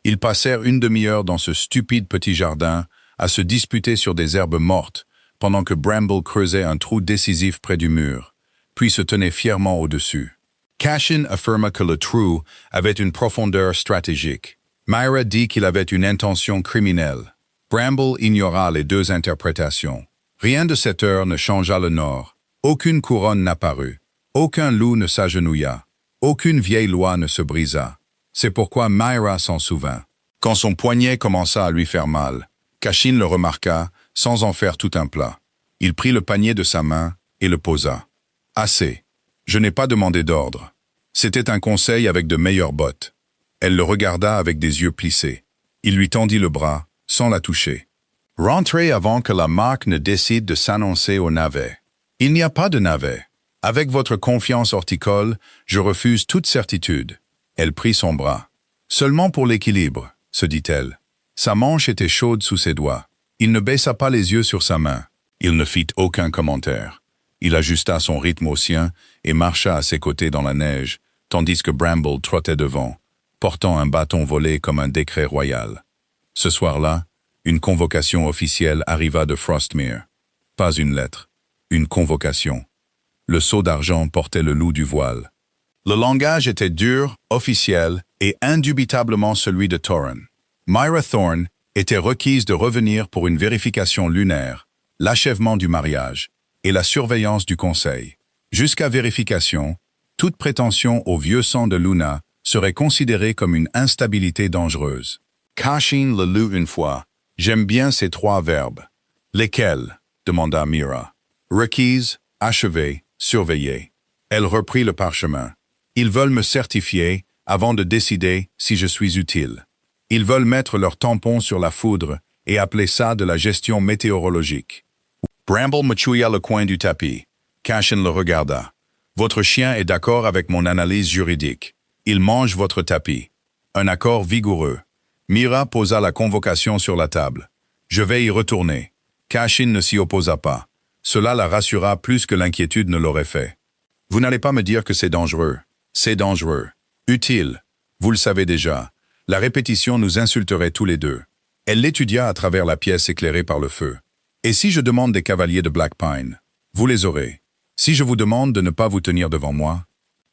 Ils passèrent une demi-heure dans ce stupide petit jardin à se disputer sur des herbes mortes pendant que Bramble creusait un trou décisif près du mur, puis se tenait fièrement au-dessus. Cashin affirma que le trou avait une profondeur stratégique. Myra dit qu'il avait une intention criminelle. Bramble ignora les 2 interprétations. Rien de cette heure ne changea le nord. Aucune couronne n'apparut. Aucun loup ne s'agenouilla. Aucune vieille loi ne se brisa. C'est pourquoi Myra s'en souvint. Quand son poignet commença à lui faire mal, Cashin le remarqua sans en faire tout un plat. Il prit le panier de sa main et le posa. « Assez. Je n'ai pas demandé d'ordre. » C'était un conseil avec de meilleures bottes. Elle le regarda avec des yeux plissés. Il lui tendit le bras, sans la toucher. « Rentrez avant que la marque ne décide de s'annoncer au navet. »« Il n'y a pas de navet. Avec votre confiance horticole, je refuse toute certitude. » Elle prit son bras. « Seulement pour l'équilibre, » se dit-elle. Sa manche était chaude sous ses doigts. Il ne baissa pas les yeux sur sa main. Il ne fit aucun commentaire. Il ajusta son rythme au sien et marcha à ses côtés dans la neige, tandis que Bramble trottait devant, portant un bâton volé comme un décret royal. Ce soir-là, une convocation officielle arriva de Frostmere. Pas une lettre, une convocation. Le sceau d'argent portait le loup du voile. Le langage était dur, officiel et indubitablement celui de Torren. Myra Thorne était requise de revenir pour une vérification lunaire, l'achèvement du mariage et la surveillance du conseil. Jusqu'à vérification, toute prétention au vieux sang de Luna serait considérée comme une instabilité dangereuse. Cashin le lut une fois. « J'aime bien ces 3 verbes. »« Lesquels ?» demanda Mira. « Requise, achevée, surveillée. » Elle reprit le parchemin. « Ils veulent me certifier avant de décider si je suis utile. Ils veulent mettre leur tampon sur la foudre et appeler ça de la gestion météorologique. » Bramble mâchouilla le coin du tapis. Cashin le regarda. « Votre chien est d'accord avec mon analyse juridique. Il mange votre tapis. Un accord vigoureux. » Mira posa la convocation sur la table. « Je vais y retourner. » Cashin ne s'y opposa pas. Cela la rassura plus que l'inquiétude ne l'aurait fait. « Vous n'allez pas me dire que c'est dangereux. C'est dangereux. Utile. Vous le savez déjà. La répétition nous insulterait tous les deux. Elle l'étudia à travers la pièce éclairée par le feu. Et si je demande des cavaliers de Black Pine, vous les aurez. Si je vous demande de ne pas vous tenir devant moi,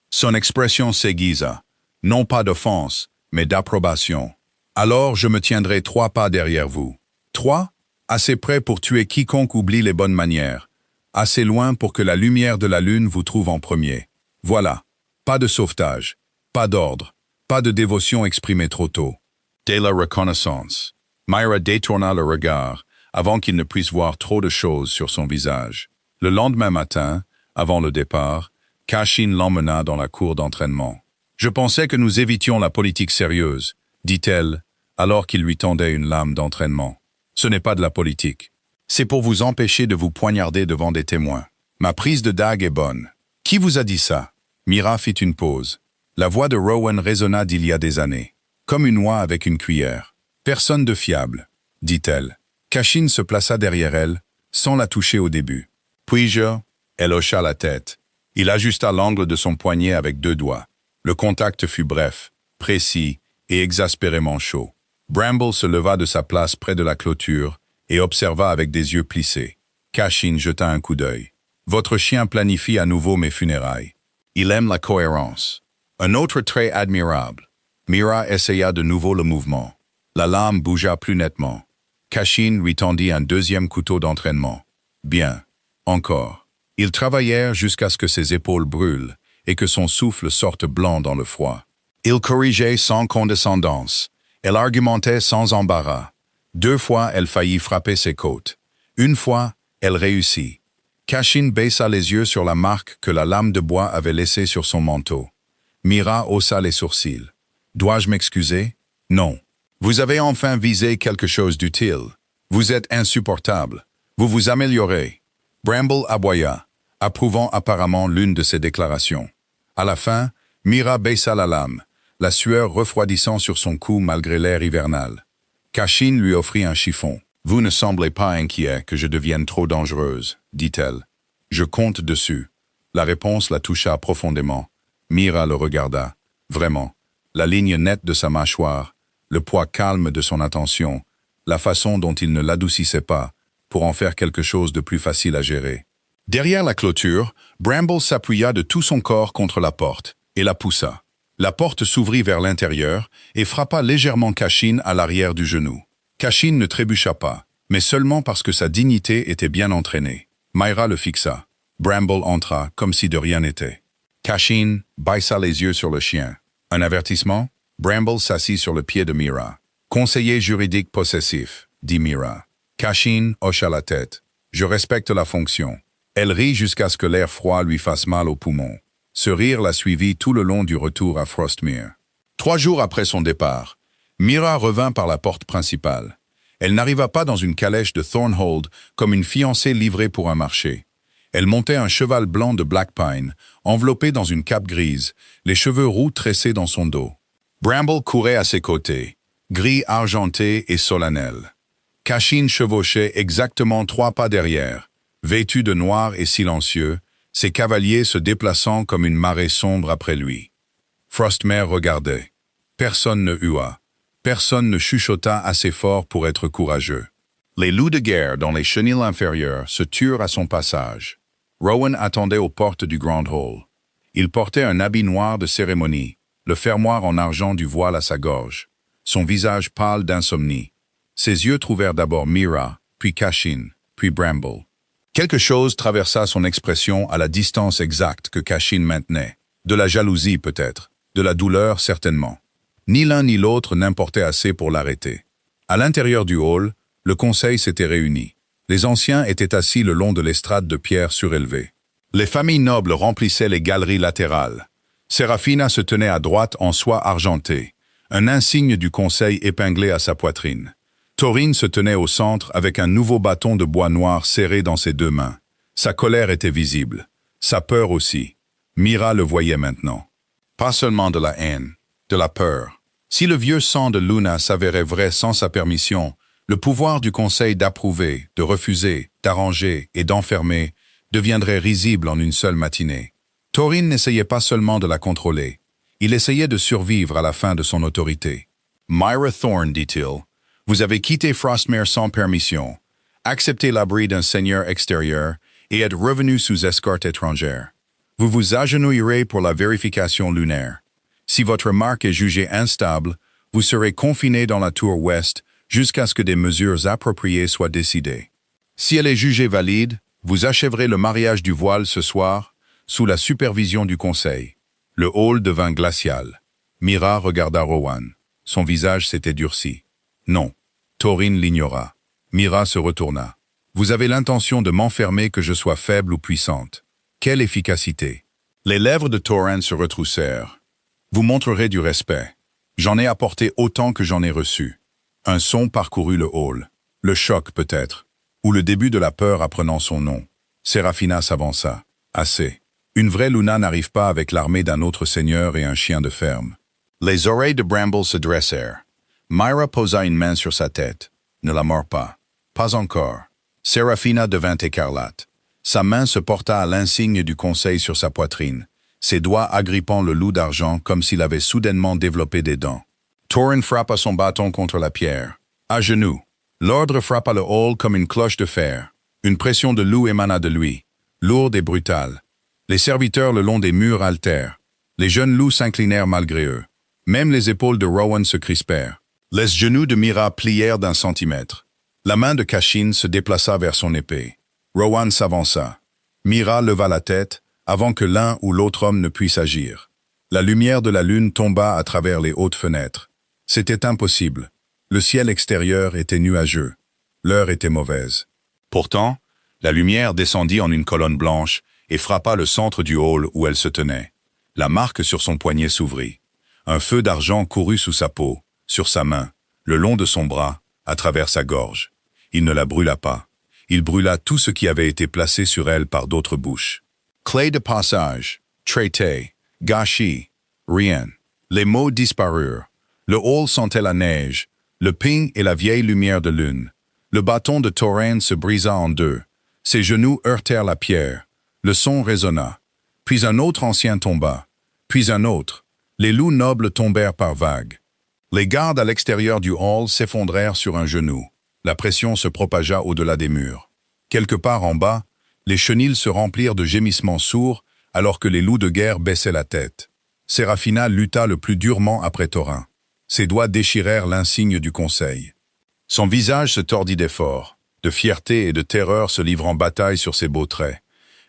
son expression s'aiguisa, non pas d'offense, mais d'approbation. Alors je me tiendrai 3 pas derrière vous. 3, assez près pour tuer quiconque oublie les bonnes manières, assez loin pour que la lumière de la lune vous trouve en premier. Voilà, pas de sauvetage, pas d'ordre, pas de dévotion exprimée trop tôt. Dès la reconnaissance, Myra détourna le regard, avant qu'il ne puisse voir trop de choses sur son visage. Le lendemain matin, avant le départ, Cashin l'emmena dans la cour d'entraînement. « Je pensais que nous évitions la politique sérieuse, dit-elle, alors qu'il lui tendait une lame d'entraînement. Ce n'est pas de la politique. C'est pour vous empêcher de vous poignarder devant des témoins. Ma prise de dague est bonne. Qui vous a dit ça? » Myra fit une pause. La voix de Rowan résonna d'il y a des années, comme une oie avec une cuillère. « Personne de fiable, dit-elle. » Cashin se plaça derrière elle, sans la toucher au début. « Puis-je » Elle hocha la tête. Il ajusta l'angle de son poignet avec 2 doigts. Le contact fut bref, précis et exaspérément chaud. Bramble se leva de sa place près de la clôture et observa avec des yeux plissés. Cashin jeta un coup d'œil. « Votre chien planifie à nouveau mes funérailles. Il aime la cohérence. » Un autre trait admirable. Myra essaya de nouveau le mouvement. La lame bougea plus nettement. Cashin lui tendit un 2e couteau d'entraînement. Bien. Encore. Ils travaillèrent jusqu'à ce que ses épaules brûlent et que son souffle sorte blanc dans le froid. Il corrigeait sans condescendance. Elle argumentait sans embarras. 2 fois, elle faillit frapper ses côtes. 1 fois, elle réussit. Cashin baissa les yeux sur la marque que la lame de bois avait laissée sur son manteau. Myra haussa les sourcils. « Dois-je m'excuser? »« Non. Vous avez enfin visé quelque chose d'utile. Vous êtes insupportable. Vous vous améliorez. » Bramble aboya, approuvant apparemment l'une de ses déclarations. À la fin, Myra baissa la lame, la sueur refroidissant sur son cou malgré l'air hivernal. Cashin lui offrit un chiffon. « Vous ne semblez pas inquiet que je devienne trop dangereuse, dit-elle. Je compte dessus. » La réponse la toucha profondément. Myra le regarda. Vraiment, la ligne nette de sa mâchoire, le poids calme de son attention, la façon dont il ne l'adoucissait pas, pour en faire quelque chose de plus facile à gérer. Derrière la clôture, Bramble s'appuya de tout son corps contre la porte et la poussa. La porte s'ouvrit vers l'intérieur et frappa légèrement Cashin à l'arrière du genou. Cashin ne trébucha pas, mais seulement parce que sa dignité était bien entraînée. Myra le fixa. Bramble entra comme si de rien n'était. Cashin baissa les yeux sur le chien. Un avertissement? Bramble s'assit sur le pied de Myra. « Conseiller juridique possessif, » dit Myra. Cashin hocha la tête. « Je respecte la fonction. » Elle rit jusqu'à ce que l'air froid lui fasse mal aux poumons. Ce rire la suivit tout le long du retour à Frostmere. 3 jours après son départ, Myra revint par la porte principale. Elle n'arriva pas dans une calèche de Thornhold comme une fiancée livrée pour un marché. Elle montait un cheval blanc de Black Pine, enveloppé dans une cape grise, les cheveux roux tressés dans son dos. Bramble courait à ses côtés, gris argenté et solennel. Cashin chevauchait exactement 3 pas derrière, vêtu de noir et silencieux, ses cavaliers se déplaçant comme une marée sombre après lui. Frostmere regardait. Personne ne hua. Personne ne chuchota assez fort pour être courageux. Les loups de guerre dans les chenilles inférieures se turent à son passage. Rowan attendait aux portes du Grand Hall. Il portait un habit noir de cérémonie, le fermoir en argent du voile à sa gorge, son visage pâle d'insomnie. Ses yeux trouvèrent d'abord Myra, puis Cashin, puis Bramble. Quelque chose traversa son expression à la distance exacte que Cashin maintenait. De la jalousie peut-être, de la douleur certainement. Ni l'un ni l'autre n'importait assez pour l'arrêter. À l'intérieur du hall, le conseil s'était réuni. Les anciens étaient assis le long de l'estrade de pierre surélevée. Les familles nobles remplissaient les galeries latérales. Serafina se tenait à droite en soie argentée, un insigne du conseil épinglé à sa poitrine. Taurine se tenait au centre avec un nouveau bâton de bois noir serré dans ses 2 mains. Sa colère était visible, sa peur aussi. Myra le voyait maintenant. Pas seulement de la haine, de la peur. Si le vieux sang de Luna s'avérait vrai sans sa permission, le pouvoir du conseil d'approuver, de refuser, d'arranger et d'enfermer deviendrait risible en une seule matinée. Taurine n'essayait pas seulement de la contrôler, il essayait de survivre à la fin de son autorité. Myra Thorne, dit-il, vous avez quitté Frostmere sans permission, accepté l'abri d'un seigneur extérieur et êtes revenu sous escorte étrangère. Vous vous agenouillerez pour la vérification lunaire. Si votre marque est jugée instable, vous serez confiné dans la tour ouest jusqu'à ce que des mesures appropriées soient décidées. Si elle est jugée valide, vous achèverez le mariage du voile ce soir, sous la supervision du conseil. Le hall devint glacial. Mira regarda Rowan. Son visage s'était durci. Non. Thorin l'ignora. Mira se retourna. Vous avez l'intention de m'enfermer que je sois faible ou puissante. Quelle efficacité! Les lèvres de Thorin se retroussèrent. Vous montrerez du respect. J'en ai apporté autant que j'en ai reçu. Un son parcourut le hall. Le choc peut-être. Ou le début de la peur apprenant son nom. Séraphina s'avança. Assez. Une vraie Luna n'arrive pas avec l'armée d'un autre seigneur et un chien de ferme. Les oreilles de Bramble se dressèrent. Myra posa une main sur sa tête. Ne la mords pas. Pas encore. Séraphina devint écarlate. Sa main se porta à l'insigne du conseil sur sa poitrine, ses doigts agrippant le loup d'argent comme s'il avait soudainement développé des dents. Thorin frappa son bâton contre la pierre. À genoux. L'ordre frappa le hall comme une cloche de fer. Une pression de loup émana de lui, lourde et brutale. Les serviteurs le long des murs haltèrent. Les jeunes loups s'inclinèrent malgré eux. Même les épaules de Rowan se crispèrent. Les genoux de Mira plièrent d'un centimètre. La main de Cashin se déplaça vers son épée. Rowan s'avança. Mira leva la tête avant que l'un ou l'autre homme ne puisse agir. La lumière de la lune tomba à travers les hautes fenêtres. C'était impossible. Le ciel extérieur était nuageux. L'heure était mauvaise. Pourtant, la lumière descendit en une colonne blanche et frappa le centre du hall où elle se tenait. La marque sur son poignet s'ouvrit. Un feu d'argent courut sous sa peau, sur sa main, le long de son bras, à travers sa gorge. Il ne la brûla pas. Il brûla tout ce qui avait été placé sur elle par d'autres bouches. Clé de passage, traité, gâchis, rien. Les mots disparurent. Le hall sentait la neige, le ping et la vieille lumière de lune. Le bâton de Thorin se brisa en deux. Ses genoux heurtèrent la pierre. Le son résonna. Puis un autre ancien tomba. Puis un autre. Les loups nobles tombèrent par vagues. Les gardes à l'extérieur du hall s'effondrèrent sur un genou. La pression se propagea au-delà des murs. Quelque part en bas, les chenilles se remplirent de gémissements sourds alors que les loups de guerre baissaient la tête. Séraphina lutta le plus durement après Thorin. Ses doigts déchirèrent l'insigne du conseil. Son visage se tordit d'effort, de fierté et de terreur se livrant bataille sur ses beaux traits.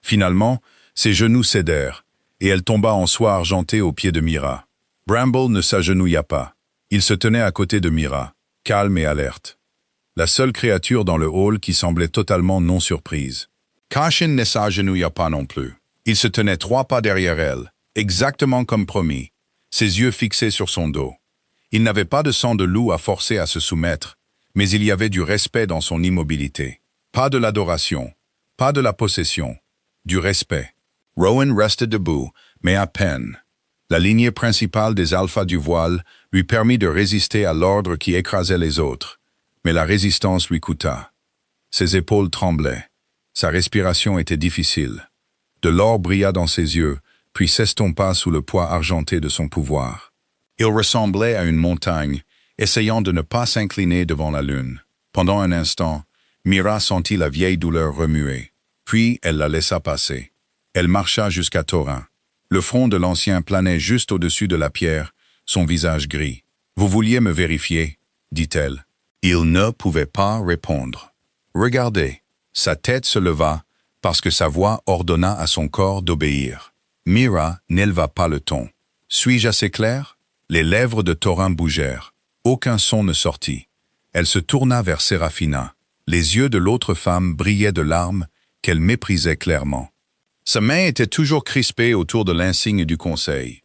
Finalement, ses genoux cédèrent, et elle tomba en soie argentée aux pieds de Mira. Bramble ne s'agenouilla pas. Il se tenait à côté de Mira, calme et alerte. La seule créature dans le hall qui semblait totalement non surprise. Cashin ne s'agenouilla pas non plus. Il se tenait 3 pas derrière elle, exactement comme promis, ses yeux fixés sur son dos. Il n'avait pas de sang de loup à forcer à se soumettre, mais il y avait du respect dans son immobilité. Pas de l'adoration, pas de la possession, du respect. Rowan restait debout, mais à peine. La lignée principale des alphas du voile lui permit de résister à l'ordre qui écrasait les autres, mais la résistance lui coûta. Ses épaules tremblaient. Sa respiration était difficile. De l'or brilla dans ses yeux, puis s'estompa sous le poids argenté de son pouvoir. Il ressemblait à une montagne, essayant de ne pas s'incliner devant la lune. Pendant un instant, Mira sentit la vieille douleur remuer. Puis elle la laissa passer. Elle marcha jusqu'à Thorin. Le front de l'ancien planait juste au-dessus de la pierre, son visage gris. « Vous vouliez me vérifier ?» dit-elle. Il ne pouvait pas répondre. « Regardez !» Sa tête se leva, parce que sa voix ordonna à son corps d'obéir. Mira n'éleva pas le ton. « Suis-je assez clair ?» Les lèvres de Thorin bougèrent. Aucun son ne sortit. Elle se tourna vers Séraphina. Les yeux de l'autre femme brillaient de larmes qu'elle méprisait clairement. Sa main était toujours crispée autour de l'insigne du conseil.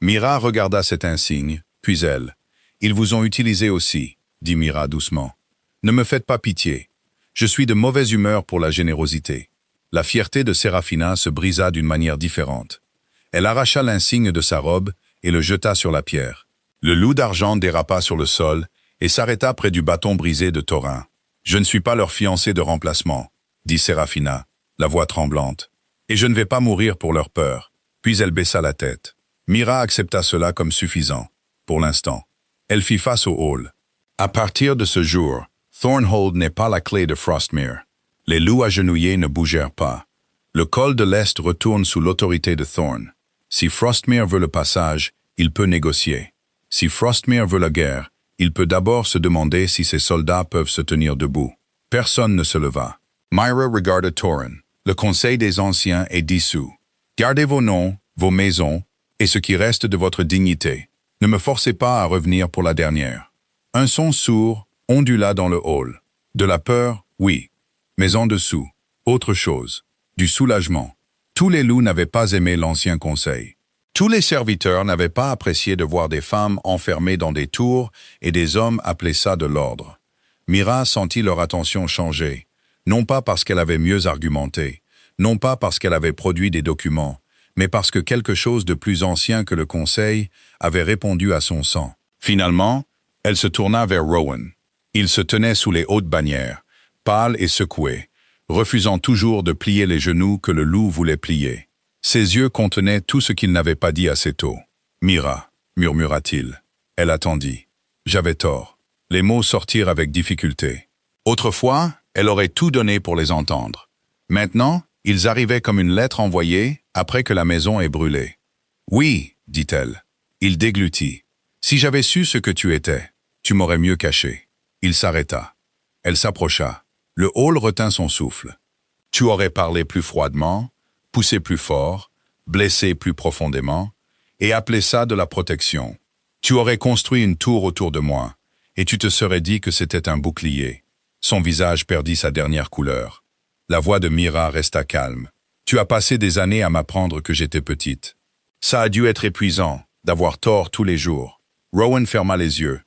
Mira regarda cet insigne, puis elle. « Ils vous ont utilisé aussi, » dit Mira doucement. « Ne me faites pas pitié. Je suis de mauvaise humeur pour la générosité. » La fierté de Séraphina se brisa d'une manière différente. Elle arracha l'insigne de sa robe et le jeta sur la pierre. Le loup d'argent dérapa sur le sol et s'arrêta près du bâton brisé de Thorin. « Je ne suis pas leur fiancé de remplacement, » dit Séraphina, la voix tremblante. « Et je ne vais pas mourir pour leur peur. » Puis elle baissa la tête. Mira accepta cela comme suffisant, pour l'instant. Elle fit face au hall. À partir de ce jour, Thornhold n'est pas la clé de Frostmere. Les loups agenouillés ne bougèrent pas. Le col de l'Est retourne sous l'autorité de Thorn. Si Frostmere veut le passage, il peut négocier. Si Frostmere veut la guerre, il peut d'abord se demander si ses soldats peuvent se tenir debout. Personne ne se leva. Myra regarda Thorin. Le conseil des anciens est dissous. Gardez vos noms, vos maisons, et ce qui reste de votre dignité. Ne me forcez pas à revenir pour la dernière. Un son sourd ondula dans le hall. De la peur, oui. Mais en dessous, autre chose. Du soulagement. Tous les loups n'avaient pas aimé l'ancien conseil. Tous les serviteurs n'avaient pas apprécié de voir des femmes enfermées dans des tours et des hommes appeler ça de l'ordre. Myra sentit leur attention changer, non pas parce qu'elle avait mieux argumenté, non pas parce qu'elle avait produit des documents, mais parce que quelque chose de plus ancien que le conseil avait répondu à son sang. Finalement, elle se tourna vers Rowan. Il se tenait sous les hautes bannières, pâle et secoué, refusant toujours de plier les genoux que le loup voulait plier. Ses yeux contenaient tout ce qu'il n'avait pas dit assez tôt. « Myra », murmura-t-il. Elle attendit. « J'avais tort. » Les mots sortirent avec difficulté. Autrefois, elle aurait tout donné pour les entendre. Maintenant, ils arrivaient comme une lettre envoyée après que la maison ait brûlé. « Oui, dit-elle. » Il déglutit. « Si j'avais su ce que tu étais, tu m'aurais mieux caché. » Il s'arrêta. Elle s'approcha. Le hall retint son souffle. « Tu aurais parlé plus froidement, poussé plus fort, blessé plus profondément, et appelé ça de la protection. Tu aurais construit une tour autour de moi, et tu te serais dit que c'était un bouclier. » Son visage perdit sa dernière couleur. La voix de Myra resta calme. « Tu as passé des années à m'apprendre que j'étais petite. Ça a dû être épuisant, d'avoir tort tous les jours. » Rowan ferma les yeux.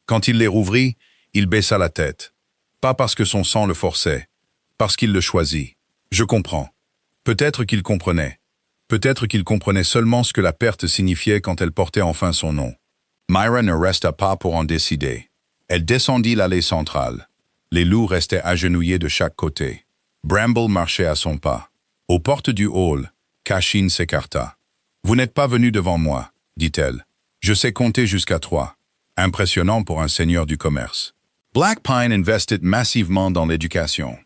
Quand il les rouvrit, il baissa la tête. Pas parce que son sang le forçait, parce qu'il le choisit. « Je comprends. » Peut-être qu'il comprenait. Peut-être qu'il comprenait seulement ce que la perte signifiait quand elle portait enfin son nom. Myra ne resta pas pour en décider. Elle descendit l'allée centrale. Les loups restaient agenouillés de chaque côté. Bramble marchait à son pas. Aux portes du hall, Cashin s'écarta. « Vous n'êtes pas venu devant moi, dit-elle. Je sais compter jusqu'à 3. Impressionnant pour un seigneur du commerce. » Black Pine investit massivement dans l'éducation.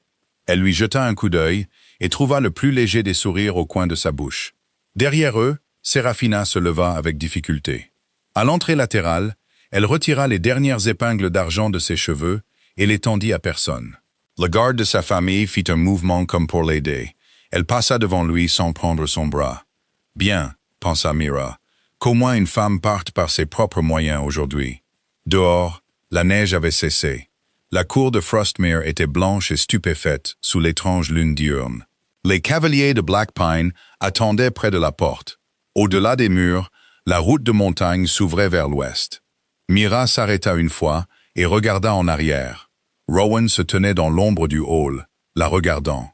Elle lui jeta un coup d'œil et trouva le plus léger des sourires au coin de sa bouche. Derrière eux, Séraphina se leva avec difficulté. À l'entrée latérale, elle retira les dernières épingles d'argent de ses cheveux et les tendit à personne. Le garde de sa famille fit un mouvement comme pour l'aider. Elle passa devant lui sans prendre son bras. « Bien, » pensa Myra, « qu'au moins une femme parte par ses propres moyens aujourd'hui. » Dehors, la neige avait cessé. La cour de Frostmere était blanche et stupéfaite sous l'étrange lune diurne. Les cavaliers de Black Pine attendaient près de la porte. Au-delà des murs, la route de montagne s'ouvrait vers l'ouest. Myra s'arrêta une fois et regarda en arrière. Rowan se tenait dans l'ombre du hall, la regardant.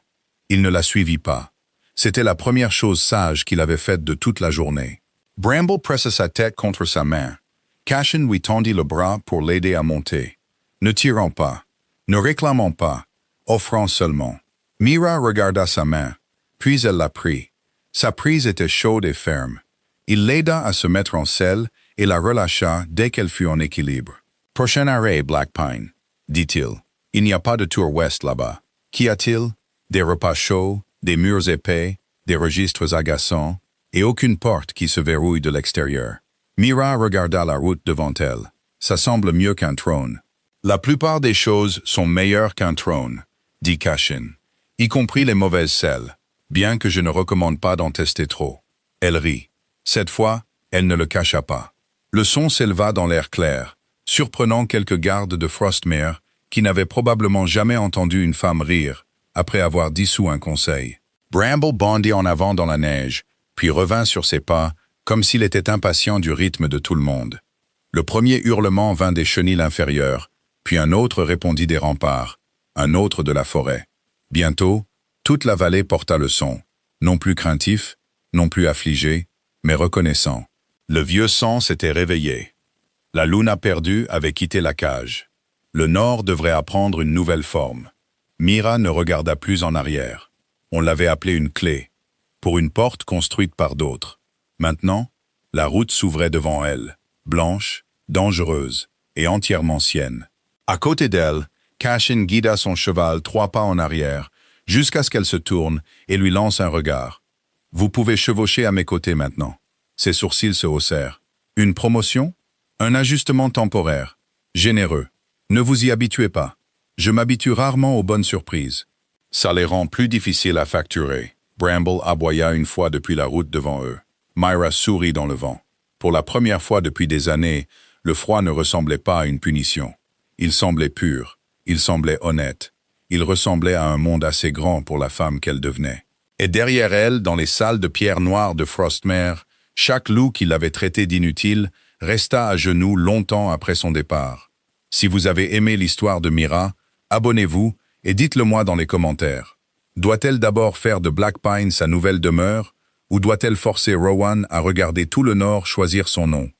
Il ne la suivit pas. C'était la première chose sage qu'il avait faite de toute la journée. Bramble pressa sa tête contre sa main. Cashin lui tendit le bras pour l'aider à monter. Ne tirant pas, ne réclamant pas, offrant seulement. Myra regarda sa main, puis elle la prit. Sa prise était chaude et ferme. Il l'aida à se mettre en selle et la relâcha dès qu'elle fut en équilibre. « Prochain arrêt, Black Pine, » dit-il. « Il n'y a pas de tour ouest là-bas. Qu'y a-t-il? Des repas chauds, des murs épais, des registres agaçants, et aucune porte qui se verrouille de l'extérieur. » Myra regarda la route devant elle. « Ça semble mieux qu'un trône. » « La plupart des choses sont meilleures qu'un trône, » dit Cashin, « y compris les mauvaises selles, bien que je ne recommande pas d'en tester trop. » Elle rit. Cette fois, elle ne le cacha pas. Le son s'éleva dans l'air clair, surprenant quelques gardes de Frostmere qui n'avaient probablement jamais entendu une femme rire après avoir dissous un conseil. Bramble bondit en avant dans la neige, puis revint sur ses pas, comme s'il était impatient du rythme de tout le monde. Le premier hurlement vint des chenilles inférieures, puis un autre répondit des remparts, un autre de la forêt. Bientôt, toute la vallée porta le son, non plus craintif, non plus affligé, mais reconnaissant. Le vieux sang s'était réveillé. La luna perdue avait quitté la cage. Le nord devrait apprendre une nouvelle forme. Myra ne regarda plus en arrière. On l'avait appelée une clé, pour une porte construite par d'autres. Maintenant, la route s'ouvrait devant elle, blanche, dangereuse et entièrement sienne. À côté d'elle, Cashin guida son cheval 3 pas en arrière, jusqu'à ce qu'elle se tourne et lui lance un regard. « Vous pouvez chevaucher à mes côtés maintenant. » Ses sourcils se haussèrent. « Une promotion? Un ajustement temporaire. Généreux. Ne vous y habituez pas. Je m'habitue rarement aux bonnes surprises. » Ça les rend plus difficiles à facturer. Bramble aboya une fois depuis la route devant eux. Myra sourit dans le vent. Pour la première fois depuis des années, le froid ne ressemblait pas à une punition. Il semblait pur, il semblait honnête, il ressemblait à un monde assez grand pour la femme qu'elle devenait. Et derrière elle, dans les salles de pierre noire de Frostmare, chaque loup qui l'avait traité d'inutile resta à genoux longtemps après son départ. Si vous avez aimé l'histoire de Myra, abonnez-vous et dites-le moi dans les commentaires. Doit-elle d'abord faire de Black Pine sa nouvelle demeure, ou doit-elle forcer Rowan à regarder tout le Nord choisir son nom?